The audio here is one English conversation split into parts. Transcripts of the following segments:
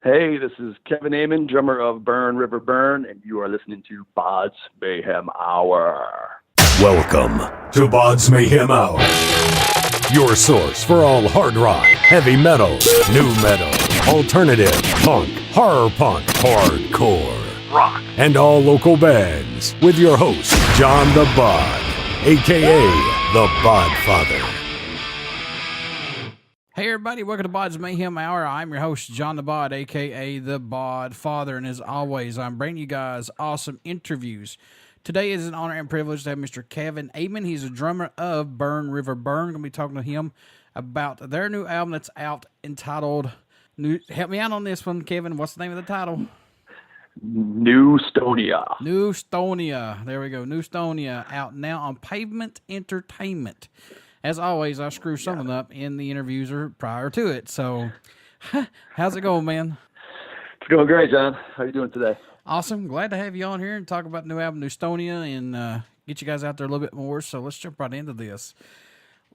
Hey, this is Kevin Amann, drummer of Burn River Burn, and you are listening to BODS Mayhem Hour. Welcome to BODS Mayhem Hour, your source for all hard rock, heavy metal, new metal, alternative, punk, horror punk, hardcore, rock, and all local bands, with your host, John the Bod, a.k.a. the Bodfather. Hey everybody, welcome to BODS Mayhem Hour. I'm your host, John the Bod, a.k.a. the Bodfather, and as always, I'm bringing you guys awesome interviews. Today is an honor and privilege to have Mr. Kevin Amann. He's a drummer of Burn River Burn. I'm going to be talking to him about their new album that's out entitled, help me out on this one, Kevin, what's the name of the title? Neüstonia. Neüstonia. There we go. Neüstonia, out now on Pavement Entertainment. As always, I screw something up in the interviews or prior to it. So, how's it going, man? It's going great, John. How are you doing today? Awesome. Glad to have you on here and talk about the new album, Neüstonia, and get you guys out there a little bit more. So let's jump right into this.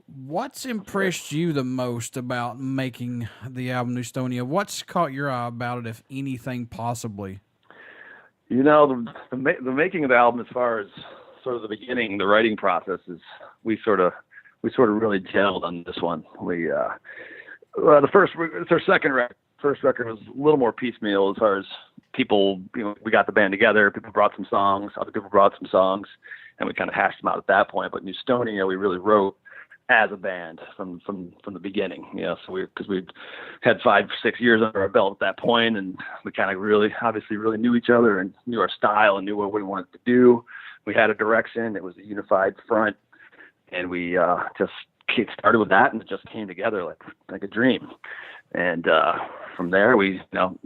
What's impressed you the most about making the album Neüstonia? What's caught your eye about it, if anything, possibly? You know, the making of the album, as far as sort of the beginning, the writing process, is we sort of really gelled on this one. It's our second record. First record was a little more piecemeal as far as people, we got the band together, people brought some songs, other people brought some songs, and we kind of hashed them out at that point. But Neüstonia, we really wrote as a band from the beginning, so because we had 5-6 years under our belt at that point, and we kind of really knew each other and knew our style and knew what we wanted to do. We had a direction. It was a unified front. And we just started with that, and it just came together like a dream. And from there, the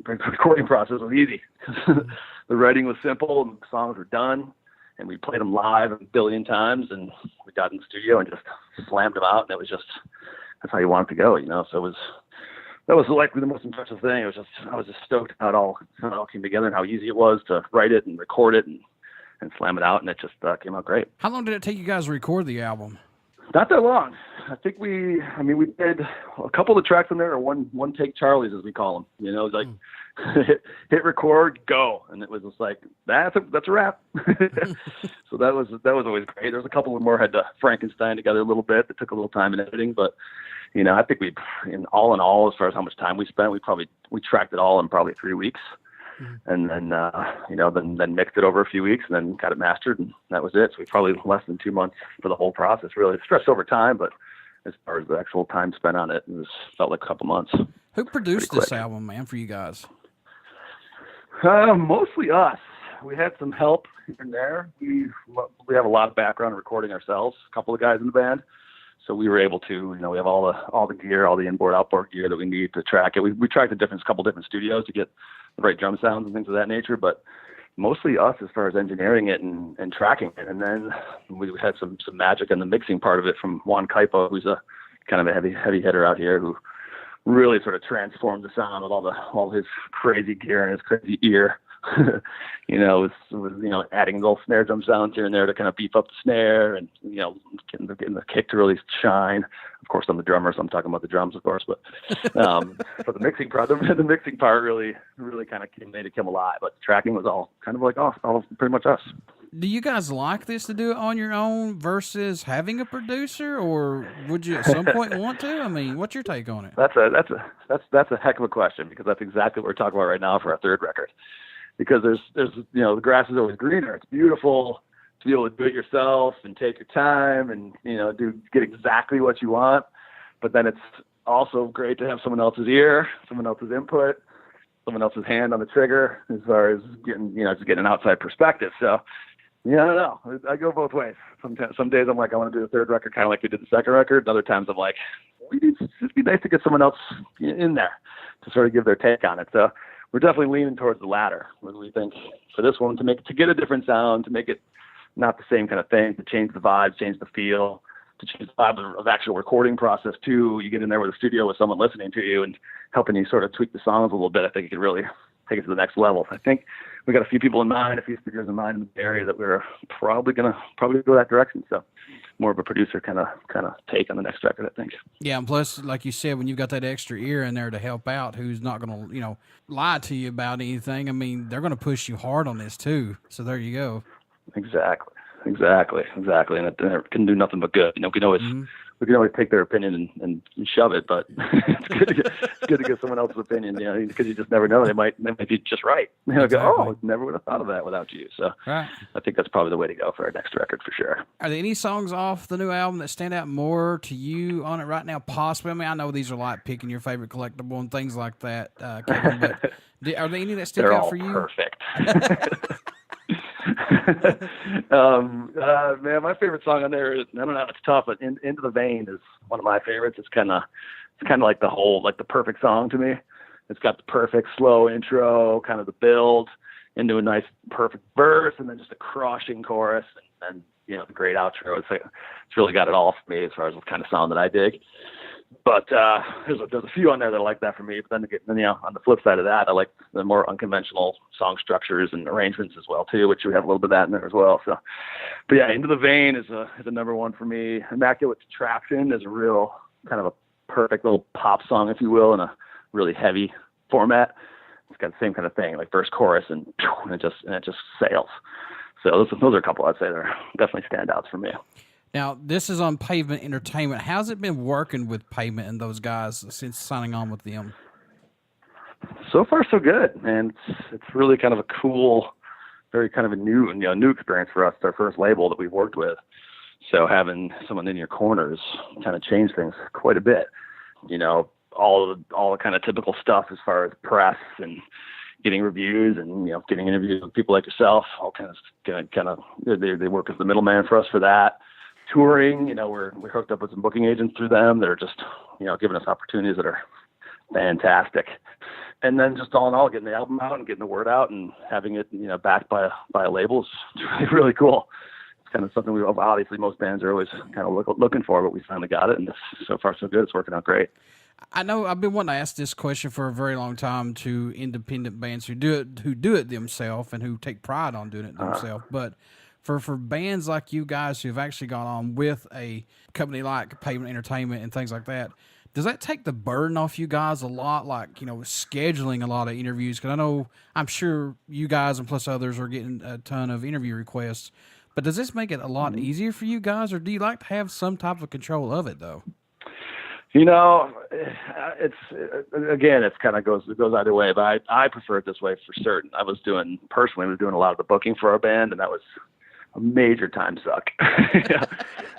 recording process was easy. The writing was simple, and the songs were done, and we played them live a billion times, and we got in the studio and just slammed them out, and that's how you want it to go, So that was likely the most impressive thing. I was just stoked how it all came together and how easy it was to write it and record it and slam it out, and it just came out great. How long did it take you guys to record the album? Not that long. I think we did a couple of the tracks in there, or one take Charlies, as we call them. It was like hit record, go, and it was just like that's a wrap. So that was always great. There was a couple more had to Frankenstein together a little bit. It took a little time in editing, but I think in all, as far as how much time we spent, we tracked it all in probably 3 weeks. And then, then mixed it over a few weeks and then got it mastered, and that was it. So we probably less than 2 months for the whole process, really. It stretched over time, but as far as the actual time spent on it, felt like a couple months. Who produced this album, man, for you guys? Mostly us. We had some help here and there. We have a lot of background in recording ourselves, a couple of guys in the band. So we were able to, we have all the gear, all the inboard, outboard gear that we need to track it. We tracked a couple different studios to get the right drum sounds and things of that nature, but mostly us as far as engineering it and tracking it. And then we had some magic in the mixing part of it from Juan Kaipo, who's a kind of a heavy hitter out here, who really sort of transformed the sound with all his crazy gear and his crazy ear. It was adding little snare drum sounds here and there to kind of beef up the snare and getting the kick to really shine. Of course, I'm the drummer, so I'm talking about the drums, of course. But the mixing part, really kind of made it come alive. But the tracking was all kind of like all pretty much us. Do you guys like this to do it on your own versus having a producer, or would you at some point want to? I mean, what's your take on it? That's a heck of a question, because that's exactly what we're talking about right now for our third record. Because there's the grass is always greener. It's beautiful to be able to do it yourself and take your time and get exactly what you want. But then it's also great to have someone else's ear, someone else's input, someone else's hand on the trigger as far as getting an outside perspective. So I don't know. I go both ways. Some days I'm like, I want to do the third record kind of like we did the second record. And other times I'm like, it'd be nice to get someone else in there to sort of give their take on it. So we're definitely leaning towards the latter. We think for this one to get a different sound, to make it not the same kind of thing, to change the vibe, change the feel, to change the vibe of actual recording process too. You get in there with a studio with someone listening to you and helping you sort of tweak the songs a little bit. I think it could really take it to the next level. I think we got a few people in mind, a few speakers in mind in the area that we're probably gonna go that direction. So more of a producer kind of take on the next record, I think. Yeah, and plus, like you said, when you've got that extra ear in there to help out, who's not going to, lie to you about anything. I mean, they're going to push you hard on this too. So there you go. Exactly. And it can do nothing but good. We can always take their opinion and shove it, but it's good to get someone else's opinion, because you just never know. They might be just right. Exactly. Go, never would have thought of that without you. So right. I think that's probably the way to go for our next record for sure. Are there any songs off the new album that stand out more to you on it right now? Possibly. I mean, I know these are like picking your favorite collectible and things like that, Kevin, but are there any that stick out for you? Perfect. Man, my favorite song on there is, I don't know, it's tough, but Into the Vein is one of my favorites. It's kind of like the perfect song to me. It's got the perfect slow intro, kind of the build into a nice perfect verse, and then just a crushing chorus, and the great outro. It's really got it all for me as far as the kind of sound that I dig. But there's a few on there that are like that for me. But then on the flip side of that, I like the more unconventional song structures and arrangements as well too, which we have a little bit of that in there as well. So, but yeah, Into the Vein is a number one for me. Immaculate Contraption is a real kind of a perfect little pop song, if you will, in a really heavy format. It's got the same kind of thing, like verse, chorus, and it just sails. So those are a couple I'd say they're definitely standouts for me. Now, this is on Pavement Entertainment. How's it been working with Pavement and those guys since signing on with them? So far, so good, and it's really kind of a cool, very kind of a new experience for us. It's our first label that we've worked with, so having someone in your corners kind of changed things quite a bit. All the kind of typical stuff as far as press and getting reviews and getting interviews with people like yourself. All kind of they work as the middleman for us for that. Touring, we're hooked up with some booking agents through them that are just, giving us opportunities that are fantastic. And then just all in all, getting the album out and getting the word out and having it, backed by a label is really cool. It's kind of something obviously most bands are always kind of looking for, but we finally got it, and so far so good. It's working out great. I know I've been wanting to ask this question for a very long time to independent bands who do it themselves and who take pride on doing it themselves, but For bands like you guys who've actually gone on with a company like Pavement Entertainment and things like that, does that take the burden off you guys a lot, like, scheduling a lot of interviews? Because I'm sure you guys and plus others are getting a ton of interview requests, but does this make it a lot easier for you guys, or do you like to have some type of control of it, though? It kind of goes either way, but I prefer it this way for certain. I was doing a lot of the booking for our band, and that was a major time suck.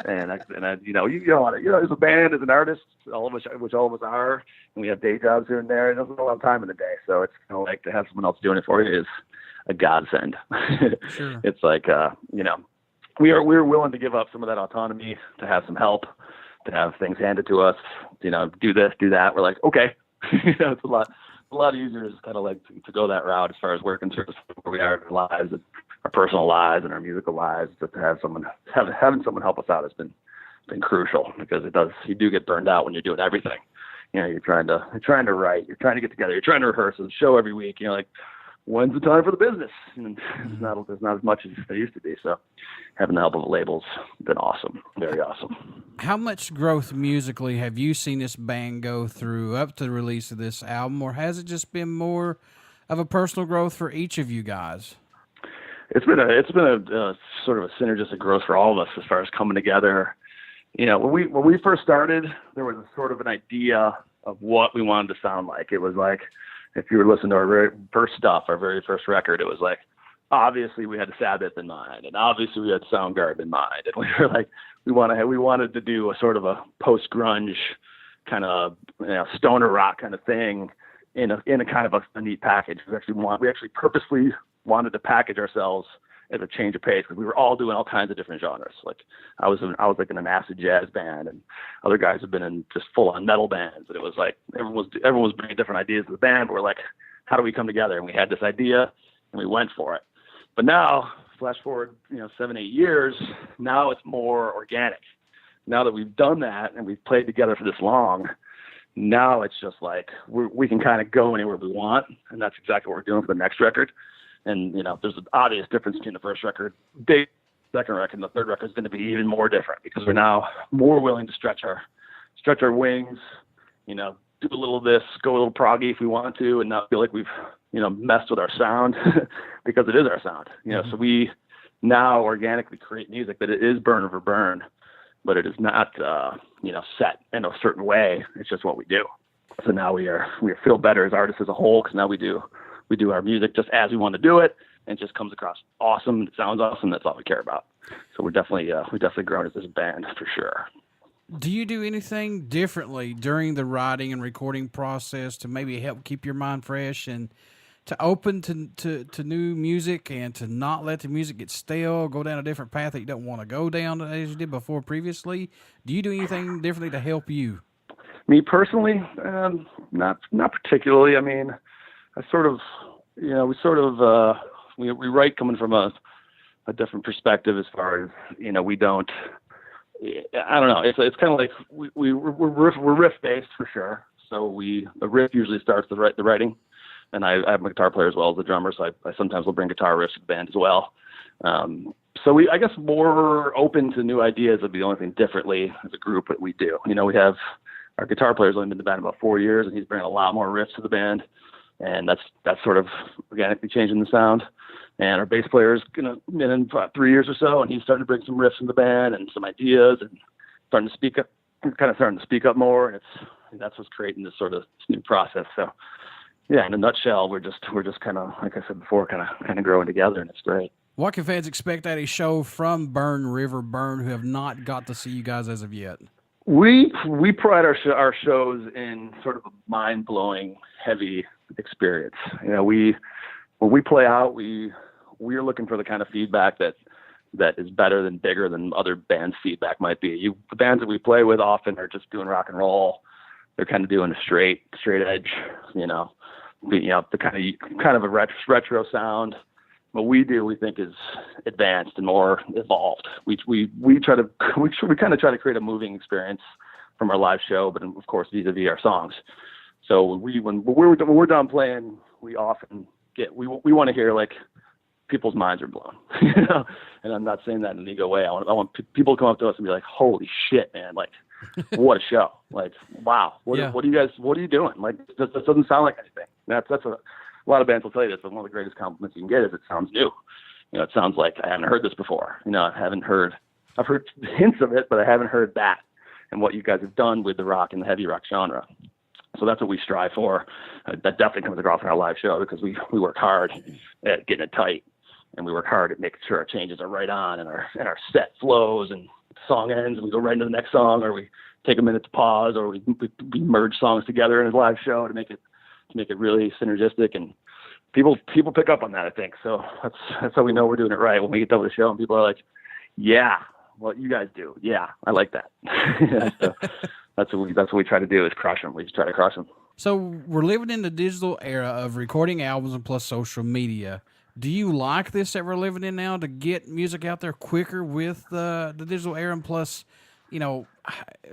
and I, you don't want to, as a band, as an artist, which all of us are, and we have day jobs here and there, and there's a lot of time in the day. So it's kind of like to have someone else doing it for you is a godsend. Sure. It's like, we're willing to give up some of that autonomy to have some help, to have things handed to us, do this, do that. We're like, okay, it's a lot easier is kind of like to go that route as far as we're concerned, where we are in our lives, and our personal lives and our musical lives. Just to have having someone help us out has been crucial, because you do get burned out when you're doing everything. You're trying to write, you're trying to get together, you're trying to rehearse a show every week. Like, when's the time for the business? And there's not as much as there used to be. So having the help of a label's been awesome, very awesome. How much growth musically have you seen this band go through up to the release of this album, or has it just been more of a personal growth for each of you guys? It's been a sort of a synergistic growth for all of us as far as coming together. When we first started, there was a sort of an idea of what we wanted to sound like. It was like, if you were listening to our very first stuff, our very first record, it was like, obviously we had Sabbath in mind, and obviously we had Soundgarden in mind, and we were like, we wanted to do a sort of a post-grunge kind of stoner rock kind of thing in a kind of a neat package. We actually purposely wanted to package ourselves as a change of pace, because we were all doing all kinds of different genres. Like I was like in an acid jazz band, and other guys have been in just full on metal bands. And it was like everyone was bringing different ideas to the band. But we're like, how do we come together? And we had this idea, and we went for it. But now, flash forward, 7-8 years, now it's more organic. Now that we've done that and we've played together for this long, Now it's just like we can kind of go anywhere we want, and that's exactly what we're doing for the next record. And, there's an obvious difference between the first record, big second record, and the third record is going to be even more different because we're now more willing to stretch our wings, do a little of this, go a little proggy if we want to, and not feel like we've, messed with our sound because it is our sound. So we now organically create music that it is burn over burn, but it is not, set in a certain way. It's just what we do. So now we feel better as artists as a whole because now we do our music just as we want to do it, and it just comes across awesome. It sounds awesome. That's all we care about. So we're definitely grown as this band for sure. Do you do anything differently during the writing and recording process to maybe help keep your mind fresh and to open to new music and to not let the music get stale, go down a different path that you don't want to go down as you did before previously? Do you do anything differently to help you? Me personally, not particularly. I mean, we write coming from a different perspective as far as, we don't, I don't know. It's kind of like we're riff based for sure. So the riff usually starts the writing, and I have my guitar player as well as the drummer. So I sometimes will bring guitar riffs to the band as well. So I guess more open to new ideas would be the only thing differently as a group that we do. We have our guitar player's only been in the band about 4 years, and he's bringing a lot more riffs to the band. And that's sort of organically changing the sound. And our bass player is been in about 3 years or so, and he's starting to bring some riffs in the band and some ideas, and starting to speak up more. And that's what's creating this sort of new process. So, yeah, in a nutshell, we're just kind of, like I said before, kind of growing together, and it's great. What can fans expect at a show from Burn River Burn who have not got to see you guys as of yet? We pride our shows in sort of a mind-blowing, heavy experience. When we play out, we're looking for the kind of feedback that is better than bigger than other bands' feedback might be. The bands that we play with often are just doing rock and roll. They're kind of doing a straight edge, the kind of a retro sound. What we do, we think, is advanced and more evolved. We kind of try to create a moving experience from our live show, but of course vis-a-vis our songs. So when we're done playing, we often we want to hear like people's minds are blown, And I'm not saying that in an ego way. I want people to come up to us and be like, "Holy shit, man! Like, what a show! Like, wow! What are you doing? Like, this doesn't sound like anything." That's a lot of bands will tell you this, but one of the greatest compliments you can get is it sounds new. It sounds like I haven't heard this before. I've heard hints of it, but I haven't heard that and what you guys have done with the rock and the heavy rock genre. So that's what we strive for. That definitely comes across in our live show because we work hard at getting it tight, and we work hard at making sure our changes are right on and our set flows, and the song ends and we go right into the next song, or we take a minute to pause, or we merge songs together in a live show to make it really synergistic, and people pick up on that, I think. So that's how we know we're doing it right when we get done with the show and people are like, "Yeah, what you guys do, yeah, I like that." So that's what we try to do is crush them. We just try to crush them. So we're living in the digital era of recording albums and plus social media. Do you like this that we're living in now to get music out there quicker with the digital era and plus,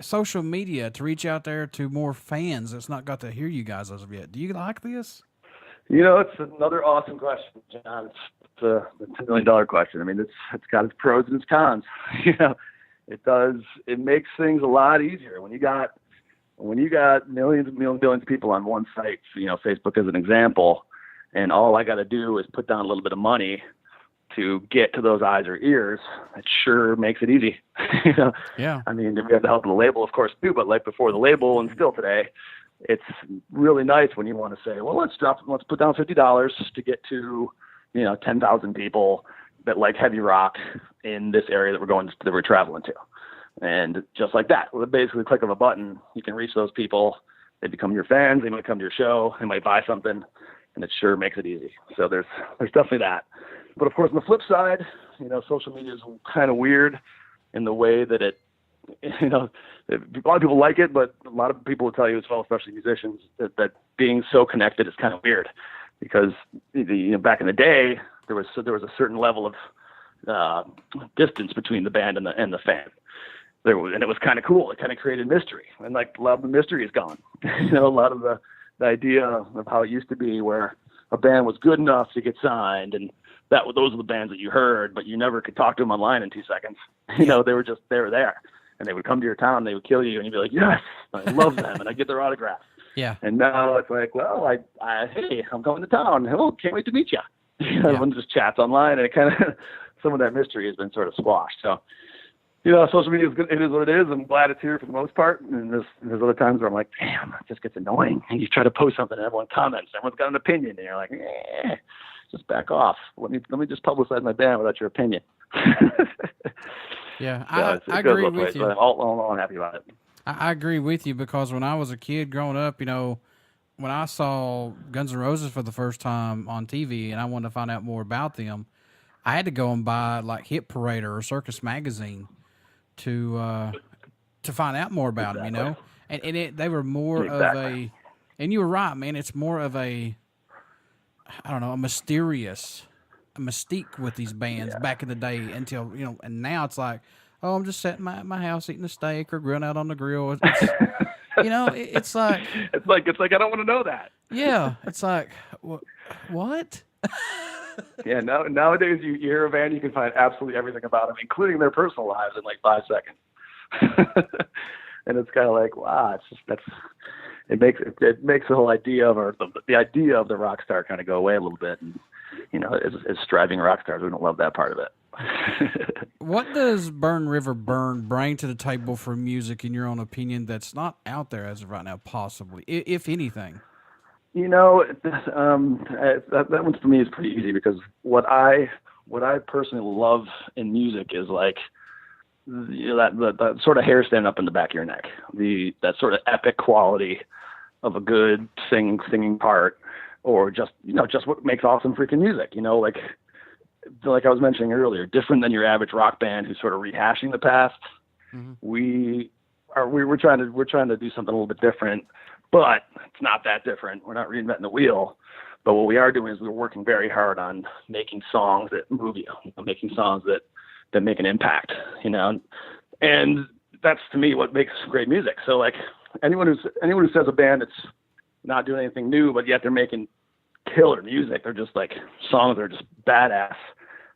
social media to reach out there to more fans that's not got to hear you guys as of yet? Do you like this? It's another awesome question, John. It's a $10 million question. I mean, it's got its pros and its cons. It makes things a lot easier when you got millions and millions of people on one site. Facebook as an example, and all I got to do is put down a little bit of money to get to those eyes or ears. It sure makes it easy. Yeah. I mean, we have the help of the label, of course, too, but like before the label and still today, it's really nice when you want to say, well, let's put down $50 to get to, 10,000 people that like heavy rock in this area that we're traveling to. And just like that, with basically a click of a button, you can reach those people. They become your fans. They might come to your show. They might buy something, and it sure makes it easy. So there's definitely that. But of course, on the flip side, social media is kind of weird in the way that a lot of people like it, but a lot of people will tell you as well, especially musicians, that being so connected is kind of weird because back in the day there was a certain level of distance between the band and the fan. and it was kind of cool. It kind of created mystery, and like a lot of the mystery is gone. You know, a lot of the idea of how it used to be, where a band was good enough to get signed, and those were the bands that you heard, but you never could talk to them online in 2 seconds. You know, they were there, and they would come to your town, and they would kill you, and you'd be like, yes, I love them, and I get their autograph. Yeah. And now it's like, well, hey, I'm coming to town. Oh, can't wait to meet you. You know, everyone just chats online, and it kind of some of that mystery has been sort of squashed. So, you know, social media is good. It is what it is. I'm glad it's here for the most part. And there's other times where I'm like, damn, it just gets annoying. And you try to post something and everyone comments. Everyone's got an opinion. And you're like, just back off. Let me just publicize my band without your opinion. Yeah, so I agree with you. I'm all happy about it. I agree with you, because when I was a kid growing up, you know, when I saw Guns N' Roses for the first time on TV and I wanted to find out more about them, I had to go and buy like Hit Parader or Circus Magazine to find out more about them, you know. And they were more of a, and you were right, man. It's more of a, I don't know, a mystique with these bands back in the day until, you know, and now it's like, oh, I'm just sitting at my house eating a steak or grilling out on the grill. It's, you know, it's like it's like I don't want to know that. Yeah, it's like what? Yeah, nowadays you hear a band, you can find absolutely everything about them, including their personal lives, in like 5 seconds. And it's kind of like, wow, it makes the whole idea of the idea of the rock star kind of go away a little bit. And you know, as striving rock stars, we don't love that part of it. What does Burn River Burn bring to the table for music, in your own opinion, that's not out there as of right now, possibly, if anything? You know, that one for me is pretty easy, because what I personally love in music is like, you know, that sort of hair standing up in the back of your neck, that sort of epic quality of a good singing part, or just what makes awesome freaking music. You know, like I was mentioning earlier, different than your average rock band who's sort of rehashing the past. Mm-hmm. We're trying to do something a little bit different, but it's not that different. We're not reinventing the wheel. But what we are doing is we're working very hard on making songs that move you, making songs that make an impact, you know. And that's, to me, what makes great music. So like anyone who says a band that's not doing anything new, but yet they're making killer music, they're just like songs that are just badass,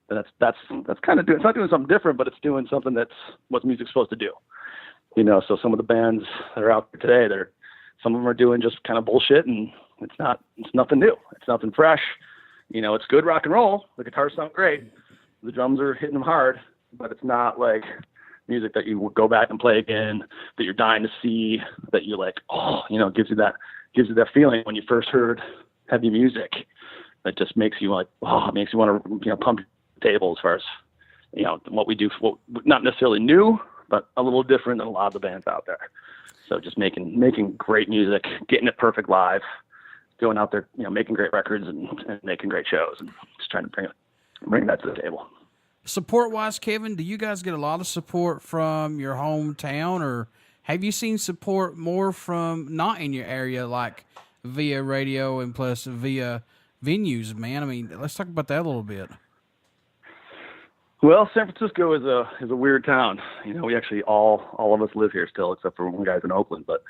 that's kind of it's not doing something different, but it's doing something that's what music's supposed to do, you know. So some of the bands that are out there today, some of them are doing just kind of bullshit, and it's nothing new, it's nothing fresh, you know. It's good rock and roll, the guitars sound great, the drums are hitting them hard, but it's not like music that you would go back and play again, that you're dying to see, that you're like, oh, you know, gives you that feeling when you first heard heavy music, that just makes you like, oh, it makes you want to, you know, pump your table, as far as, you know, what we do, not necessarily new, but a little different than a lot of the bands out there. So just making great music, getting it perfect live, going out there, you know, making great records and making great shows, and just trying to bring that to the table. Support-wise, Kevin, do you guys get a lot of support from your hometown, or have you seen support more from not in your area, like via radio and plus via venues, man? I mean, let's talk about that a little bit. Well, San Francisco is a weird town. You know, we actually all of us live here still, except for one guy's in Oakland, but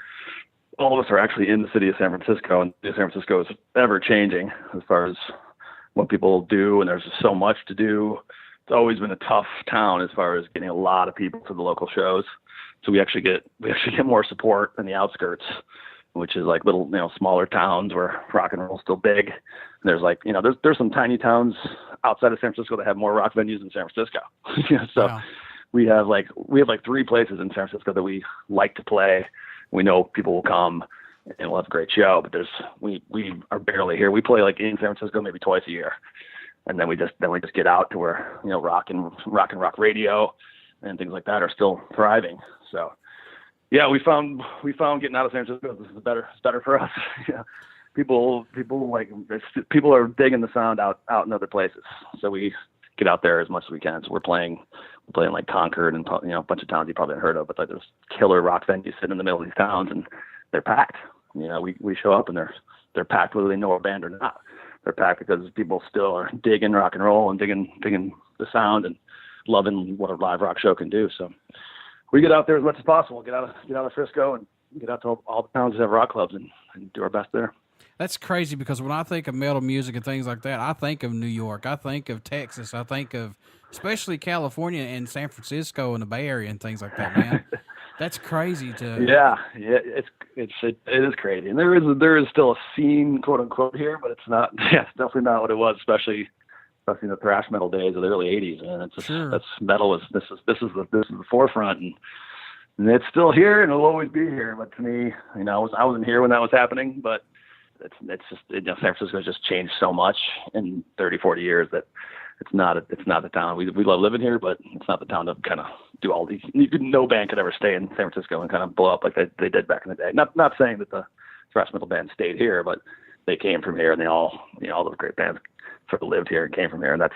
all of us are actually in the city of San Francisco, and San Francisco is ever changing as far as what people do, and there's just so much to do. It's always been a tough town as far as getting a lot of people to the local shows. So we actually get more support in the outskirts, which is like little, you know, smaller towns where rock and roll is still big. And there's like, you know, there's some tiny towns outside of San Francisco that have more rock venues than San Francisco. So yeah. we have like 3 places in San Francisco that we like to play. We know people will come and we'll have a great show, but we are barely here. We play like in San Francisco maybe twice a year. And then we just get out to where, you know, rock and rock radio and things like that are still thriving. So yeah, we found getting out of San Francisco is better for us. Yeah. People are digging the sound out in other places. So we get out there as much as we can. So we're playing like Concord and, you know, a bunch of towns you probably haven't heard of, but like there's killer rock venues sitting in the middle of these towns, and they're packed. You know, we show up and they're packed whether they know our band or not. They're packed because people still are digging rock and roll and digging the sound and loving what a live rock show can do. So we get out there as much as possible. Get out of Frisco and get out to all the towns that have rock clubs and do our best there. That's crazy because when I think of metal music and things like that, I think of New York. I think of Texas. I think of especially California and San Francisco and the Bay Area and things like that, man. That's crazy to. Yeah, it is crazy. And there is still a scene, quote unquote, here, but it's not. Yeah, it's definitely not what it was, especially in the thrash metal days of the early '80s. And it's just, Sure. That's metal. This is the forefront, and it's still here and it'll always be here. But to me, I wasn't here when that was happening, but it's just San Francisco has just changed so much in 30, 40 years that it's not the town. We love living here, but it's not the town to kind of do all these. No band could ever stay in San Francisco and kind of blow up like they did back in the day. Not saying that the thrash metal band stayed here, but they came from here, and they all those great bands sort of lived here and came from here, and it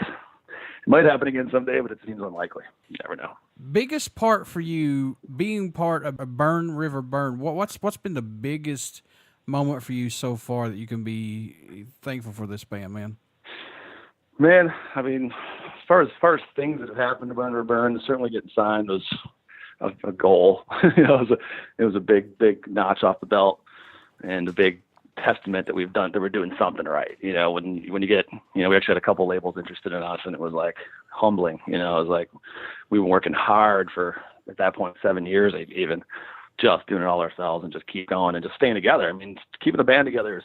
might happen again someday, but it seems unlikely. You never know. Biggest part for you being part of a Burn River Burn. What's been the biggest moment for you so far that you can be thankful for this band, man? Man, I mean, as far as things that have happened to Burn River Burn, certainly getting signed was a goal. It was a big notch off the belt and a big testament that we're doing something right. When you get, we actually had a couple labels interested in us, and it was like humbling. It was like we were working hard for, at that point, 7 years even, just doing it all ourselves and just keep going and just staying together. I mean, keeping the band together is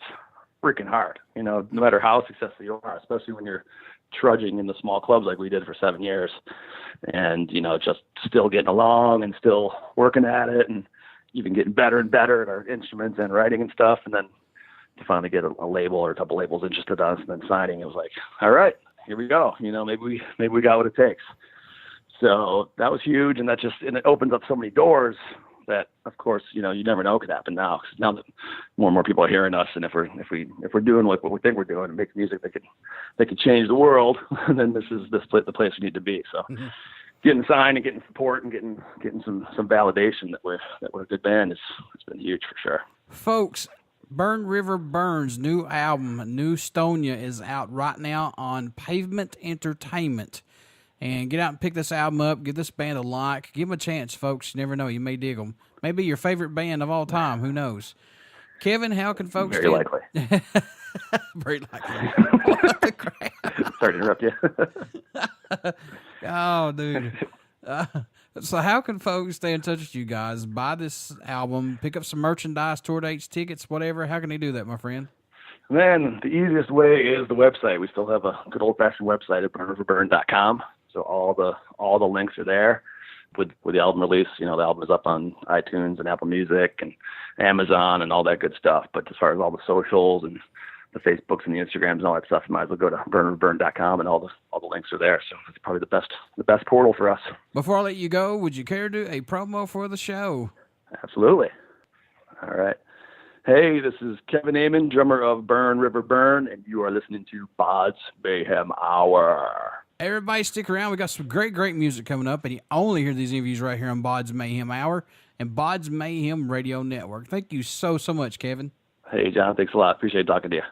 freaking hard, no matter how successful you are, especially when you're trudging in the small clubs like we did for 7 years, and just still getting along and still working at it and even getting better and better at our instruments and writing and stuff. And then to finally get a label or a couple labels interested in us and then signing, it was like, all right, here we go. Maybe we got what it takes. So that was huge. And it opens up so many doors that, of course, you never know could happen now. 'Cause now that more and more people are hearing us, and if we're doing what we think we're doing and making music that could change the world, then this is the place we need to be. So getting signed and getting support and getting some validation that we're a good band it's been huge for sure. Folks, Burn River Burn's new album, Neüstonia, is out right now on Pavement Entertainment. And get out and pick this album up. Give this band a like. Give them a chance, folks. You never know. You may dig them. Maybe your favorite band of all time. Who knows? Kevin, how can folks... Very likely. Very likely. What the crap? Sorry to interrupt you. Oh, dude. So how can folks stay in touch with you guys? Buy this album, pick up some merchandise, tour dates, tickets, whatever. How can they do that, my friend? Man, the easiest way is the website. We still have a good old-fashioned website at burnriverburn.com. So all the links are there with the album release. The album is up on iTunes and Apple Music and Amazon and all that good stuff. But as far as all the socials and the Facebooks and the Instagrams and all that stuff, you might as well go to burnriverburn.com, and all the links are there. So it's probably the best portal for us. Before I let you go, would you care to do a promo for the show? Absolutely. All right. Hey, this is Kevin Amann, drummer of Burn River Burn, and you are listening to BODS Mayhem Hour. Everybody stick around. We got some great music coming up, and you only hear these interviews right here on BODS Mayhem Hour and BODS Mayhem Radio Network. Thank you so much, Kevin. Hey, John, thanks a lot. Appreciate talking to you.